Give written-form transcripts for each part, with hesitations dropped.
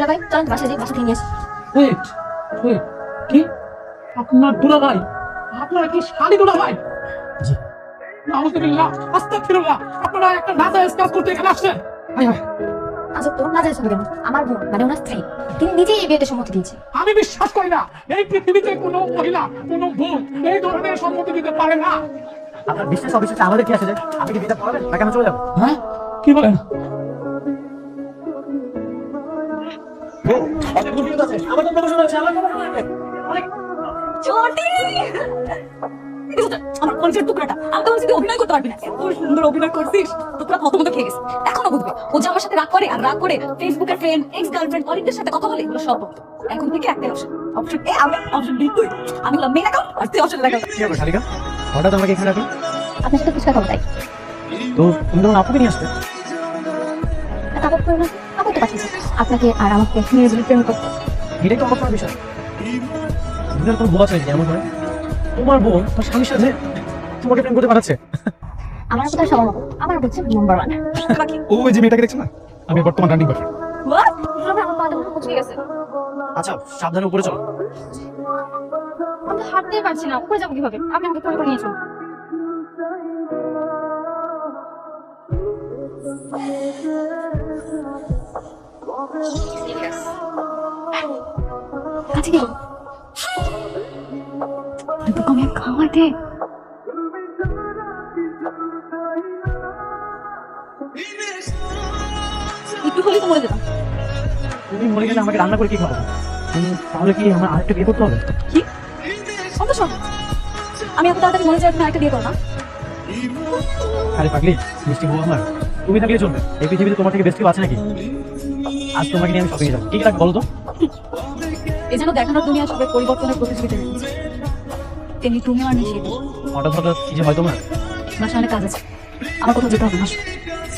দুলাভাই চলেন বাসায় যাই, বাসা থেকে নিয়ে আসি। ওয়েট ওয়েট, কি আপনার দুলাভাই? আপনারা কি শালি দুলাভাই? জি। নাউজুবিল্লাহ, আস্তাগফিরুল্লাহ, আপনারা একটা নাজায়েজ কাজ করতে এখানে আসছেন? হায় হায়, আচ্ছা তোর না যাই শুনে কেন? আমার বোন মানে ওনার স্ত্রী, তিনি নিজেই এই বিয়েতে সম্মতি দিয়েছে। আমি বিশ্বাস করি না এই পৃথিবীতে কোনো মহিলা কোনো বোন এই ধরনের সম্মতি দিতে পারে না। আপনার বিশ্বাস অবিশ্বাসে আমাদের কি আসে যায়? আপনি কি বিয়েটা পড়াবেন নাকি আমি চলে যাবো? হ্যাঁ, কি বলেন? অনেক গুড আছে, আমার তো প্রমোশন হচ্ছে, আমার প্রমোশন হচ্ছে। ছোটি আমার কনসেপ্ট টুকরাটা আমি তো বলছি অভিনয় করতে পারবি না, এত সুন্দর অভিনয় করছিস তোরা হতমত খেয়ে গেছে। এখনো বুঝবে ও যে আমার সাথে রাগ করে, আর রাগ করে ফেসবুকের ফ্রেন্ড এক্স গার্লফ্রেন্ড অনেকদের সাথে কথা বলে, এগুলো সব বলতো। এখন থেকে একটা অপশন এ, আমি অপশন বি, তুই আমি হলাম মেন অ্যাকাউন্ট আর তুই অপশন লাগাও। কি হবে শালিকা, হঠাৎ আমাকে এখানে রাখি? আপনার সাথে ফুচকা খাবো তাই। তো তুমি তখন আপুকে নিয়ে আসতে। তারপর করবেন আপু তো পাঠিয়েছে আপনাকে আর আমাকে নিয়ে প্রেম করতে। এটাই তো অবাক করার বিষয়। দুজনের কোনো বোঝা চাই এমন করে তোমার বোন তার স্বামীর সাথে তোমাকে প্রেম করতে পাঠাচ্ছে। আমার কথা সবার মতো আমার হচ্ছে নাম্বার ওয়ান। ওই যে মেয়েটাকে দেখছেন না, আমি বর্তমান রানিং বয়ফ্রেন্ড। হোয়াট? আমার পা তো পৌঁছে গেছে, আচ্ছা সাবধানে উপরে চলো। আমি তো হাঁটতেই পারছি না, উপরে যাবো কিভাবে? আপনি আমাকে করে নিয়ে চলুন। কাছে গেল দুটো কমে খাওয়াতে। একটু হলেই তো মরে যেতাম। তুমি মরে গেলে আমাকে রান্না করে কি খাবো? তাহলে কি আমার আরেকটা বিয়ে করতে হবে? কি কত সব? আমি এত তাড়াতাড়ি মরে যাই, তুমি একটা বিয়ে করো না? আরে পাগলি, মিষ্টি বউ আমার, তুমি থাকলে চলবে। এই পৃথিবীতে তোমার থেকে বেস্ট কেউ আছে নাকি? আজ তোমাকে নিয়ে আমি শপিং যাবো, কি কি লাগবে বলো তো? এ যেন দেখানোর দুনিয়া সবের পরিবর্তনের প্রতিযোগিতা নিয়েছে, তেমনি তুমি আমার মিশিয়ে দিও। হঠাৎ হঠাৎ কি যে হয় তোমার? বাসায় অনেক কাজ আছে, আমার কোথাও যেতে হবে না।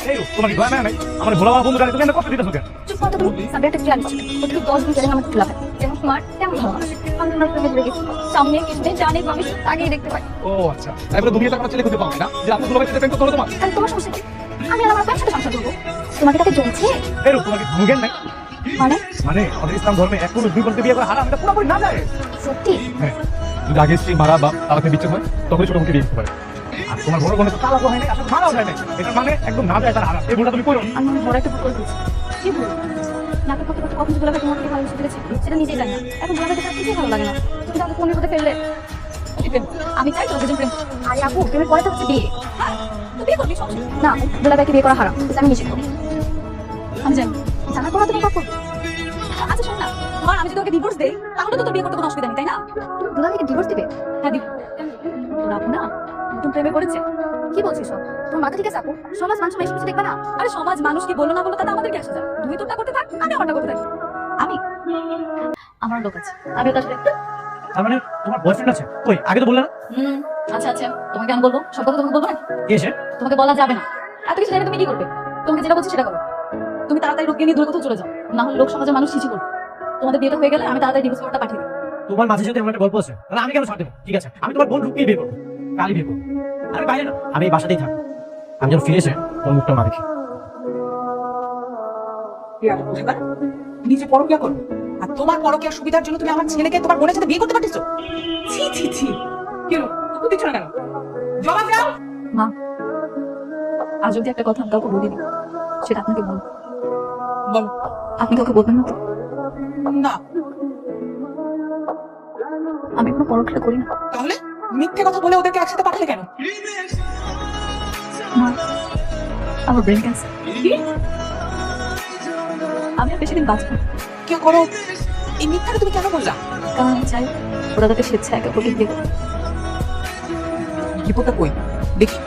এই তোমার কি দয়া নাই? আমার ভোলা বন্ধু গাড়ি তুমি কত দিতে থাকেন? চুপ করো তো তুমি, সাবজেক্ট একটা আনিস ওটা 10 দিন ধরে আমাকে তুলা যেমন স্মার্ট তেমন ভালো মানুষ। আমি ওনার প্রেমে পড়ে গেছি, সামনে কিছুদিন জানি ভবিষ্যৎ আগেই দেখতে পাই। ও আচ্ছা, তারপরে দুনিয়াতে কোনো ছেলে খুঁজে পাবে না যে আপনার দুলাভাইয়ের সাথে প্রেম করতে হলো তোমার? তাহলে তোমার সমস্যা কি? আমি আর আমার প্রেমের সাথে সংসার করবো, তোমাকে তাকে জ্বলছে এই তোমাকে ভুগেন নাই? মানে? মানে আমাদের ইসলাম ধর্মে এক পুরুষ দুই বোনকে বিয়ে করে হারাম, এটা পুরোপুরি না যায়। সত্যি? হ্যাঁ, যদি আগে স্ত্রী মারা বা তালাকে বিচ্ছেদ হয় তখন ছোট মুখে বিয়ে করতে পারে। আর তোমার বড় বোনের তো তালাকও হয় নাই, আসলে মারাও যায় নাই, এটার মানে একদম না যায় তার হারাম। এই ভুলটা তুমি করো। আমি আমার বড় একটা ভুল করে দিয়েছি। কি ভুল? নাটক করতে করতে কখন দুলাভাই তোমার থেকে ভালোবেসে ফেলেছি সেটা নিজেই জানি না। এখন দুলাভাই দেখে কিছুই ভালো লাগে না, তুমি তাকে ফোনের মধ্যে ফেললে। আমি চাই তোর দুজন প্রেম। আরে আপু, প্রেমের পরে তো হচ্ছে বিয়ে। হ্যাঁ, তো বিয়ে করবি, সমস্যা নেই। না, দুলাভাইকে বিয়ে করা হারাম, এটা আমি নিষেধ করি। আমি জানি। জানার পর তুমি পাপ করবে। আচ্ছা শোন না, ধর আমি যদি ওকে ডিভোর্স দেই তাহলে তো তোর বিয়ে করতে কোনো অসুবিধা নেই, তাই না? তুমি দুলাভাইকে ডিভোর্স দিবে? হ্যাঁ দিব। তোর আপু না নতুন প্রেমে পড়েছে। কি বলছিস সব? তোমার মাথা ঠিক আছে আপু? সমাজ মানুষ এসব কিছু দেখবে না। আরে সমাজ মানুষ কি বলো না বলো তাতে আমাদের কি আসে যায়? তুই তোরটা করতে থাক, আমি আমারটা করতে থাকি। আমি আমার লোক আছে, আমি ওর কাছে। তার মানে তোমার বয়ফ্রেন্ড আছে? কই আগে তো বললে না? আচ্ছা আচ্ছা, তোমাকে আমি বলবো, সব কথা তোমাকে বলবো না? কি এসে? তোমাকে বলা যাবে না। এত কিছু জানি তুমি কি করবে? তোমাকে যেটা বলছি সেটা করো। তুমি তাড়াতাড়ি লোককে নিয়ে দূরে কোথাও চলে যাও, না হলে লোক সমাজে মানুষ চিঠি করবে। তোমাদের বিয়েটা হয়ে গেলে আমি তাড়াতাড়ি ডিভোর্স পেপারটা পাঠিয়ে দেবো। তোমার মাঝে যদি এমন একটা গল্প আছে তাহলে আমি কেন ছাড় দেবো? ঠিক আছে, আমি তোমার বোন রূপকেই বিয়ে করবো, কালই বিয়ে করবো। আমি বাইরে না, আমি এই বাসাতেই থাকবো। আমি যখন ফিরে এসে তোর মুখটা মা দেখি। নিজে পরকিয়া করো, আর তোমার পরকিয়ার সুবিধার জন্য তুমি আমার ছেলেকে তোমার বোনের সাথে বিয়ে করতে পারতেছো? ছি ছি ছি, কি হলো? তুমি দিচ্ছ না কেন? জবাব দাও। মা, আজ যদি একটা কথা আমি কাউকে বলিনি, সেটা আপনাকে বলবো। বলো। আপনি কাউকে বলবেন না তো? না। আমি কোনো পরকিয়া করি না। তাহলে মিথ্যে কথা বলে ওদেরকে একসাথে পাঠালে কেন? মা, আমার ব্রেন ক্যান্সার। আমি আর বেশি দিন বাঁচব না। কি করো? এই মিথ্যাটা তুমি কেন বললা? কারণ আমি চাই ওরা তাদের স্বেচ্ছায় একে অপরকে বিয়ে করবে। রিপোর্টটা কই দেখি।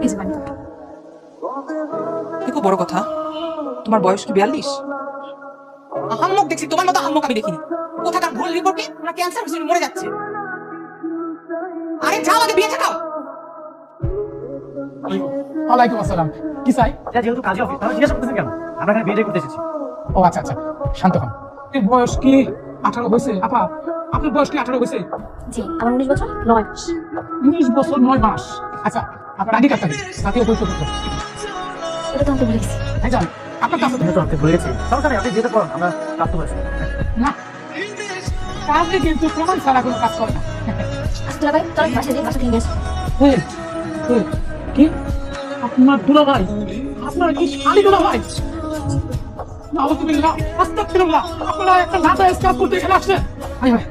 এই যে বাড়িতে। দেখো বড় কথা, তোমার বয়স কি 42? আহাম্মক দেখছি, তোমার মতো আহাম্মক আমি দেখিনি। কোথাকার ভুল রিপোর্টে ওরা ক্যান্সার হয়েছে মরে যাচ্ছে। আরে যাও আগে বিয়ে থাকাও। ওয়ালাইকুম আসসালাম, কি চাই? এটা যেহেতু কাজে অফিস, তাহলে জিজ্ঞাসা করতেছেন কেন? আমরা এখানে বিয়ে করতে এসেছি। ও আচ্ছা আচ্ছা, শান্ত হন। আপনার বয়স কি 18 হয়েছে? আপা, আপনার বয়স কি 18 হয়েছে? জি, আমার 19 বছর 9 মাস। 19 বছর 9 মাস। আচ্ছা, আপনার আইডি কার্ডটা দিন, জাতীয় পরিচয়পত্র। এটা তো আমি তো ভুলে গেছি। এই যান আপনার কাছে আমি তো আপনি ভুলে গেছি, সমস্যা নেই, আপনি যেতে পারেন, আমরা প্রাপ্ত হয়েছি। না কাজে কিন্তু প্রমাণ ছাড়া কোনো কাজ করে না। আচ্ছা দুলা ভাই চলো বাসায় যাই, বাসা থেকে নিয়ে আসি। ওই, ওই, কি আপনার দুলাভাই, আপনার কি শালি দুলাভাই? নাউজুবিল্লাহ, আস্তাগফিরুল্লাহ, আপনারা একটা নাজায়েজ কাজ করতে এখানে আসছেন। হায় হায়,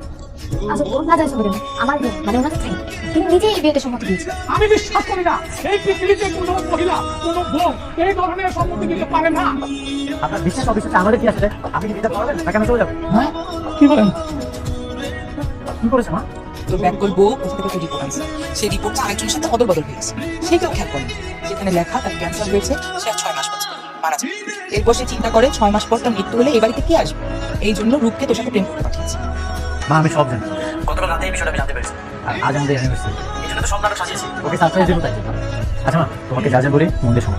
আচ্ছা ওর না যাইছে বলেন, আমার বোন মানে ওনাকে চাই, তিনি নিজেই এই বিয়েতে সম্মতি দিয়েছে। আমি বিশ্বাস করি না এই পৃথিবীতে কোনো মহিলা কোনো বোন এই ধরনের সম্মতি দিতে পারে না। আপনার বিশ্বাস অবিশ্বাসে আমাদের কি আসলে, আপনি কি বিয়েটা করবেন নাকি আমি চলে যাবো? হ্যাঁ কি বলেন? কি করেছে মা? তোর ব্যাংকের বউ কোথা থেকে একটা রিপোর্ট আছে, সেই রিপোর্টটা আরেকজনের সাথে অদল বদল হয়ে গেছে, সেটাও খেয়াল করেনি। সেখানে লেখা তার ক্যান্সার হয়েছে, সে আর 6 মাস বাঁচবে, মারা যাবে। এরপর সে চিন্তা করে 6 মাস পর তার মৃত্যু হলে এই বাড়িতে কি আসবে, এই জন্য রূপকে তোর সাথে প্রেম করতে পাঠিয়েছে। মা আমি সব জানি, গতকাল রাতে এই বিষয়টা আমি জানতে পেরেছি, আর আজ আমাদের অ্যানিভার্সারি, এই জন্য তো সব নাটক সাজিয়েছি ওকে সারপ্রাইজ দেবো তাই। আচ্ছা মা, তোমাকে যা যা বলি মন দিয়ে শোনো।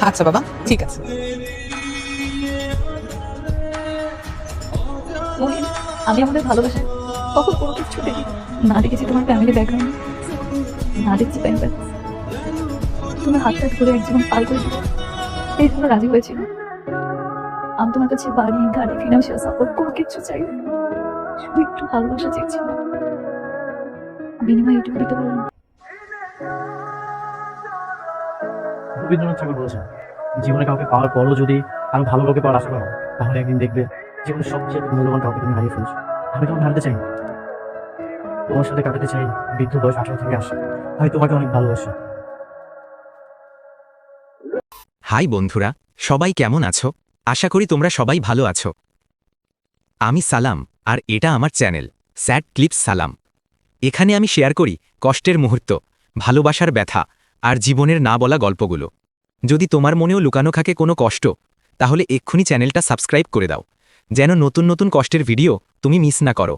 আচ্ছা বাবা, ঠিক আছে। মহিন, আমি আমাদের ভালোবাসা কখন কোনো কিছু দেখি না, দেখেছি তোমার ফ্যামিলি ব্যাকগ্রাউন্ড, না দেখছি ব্যাংক ব্যালেন্স, তোমার হাতটা ধরে এক জীবন পার করে দিতে এই জন্য রাজি হয়েছিল। আমি তোমার কাছে বাড়ি গাড়ি ফিনান্সিয়াল সাপোর্ট কোনো কিছু চাই না, শুধু একটু ভালোবাসা চেয়েছি, বিনিময়ে এটুকু দিতে পারবো না। রবীন্দ্রনাথ ঠাকুর বলেছেন, জীবনে কাউকে পাওয়ার পরও যদি আমি ভালো কাউকে পাওয়ার আশা করো, তাহলে একদিন দেখবে জীবনের সবচেয়ে মূল্যবান কাউকে তুমি হারিয়ে ফেলছো। আমি তোমাকে হারাতে চাই না, তোমার সাথে কাটাতে চাই বৃদ্ধ বয়স 18 থেকে 80। আমি তোমাকে অনেক ভালোবাসি। হাই বন্ধুরা, সবাই কেমন আছো? আশা করি তোমরা সবাই ভালো আছো। আমি সালাম, আর এটা আমার চ্যানেল স্যাড ক্লিপস সালাম। এখানে আমি শেয়ার করি কষ্টের মুহূর্ত, ভালোবাসার ব্যথা আর জীবনের না বলা গল্পগুলো। যদি তোমার মনেও লুকানো থাকে কোনো কষ্ট, তাহলে এক্ষুনি চ্যানেলটা সাবস্ক্রাইব করে দাও, যেন নতুন নতুন কষ্টের ভিডিও তুমি মিস না করো।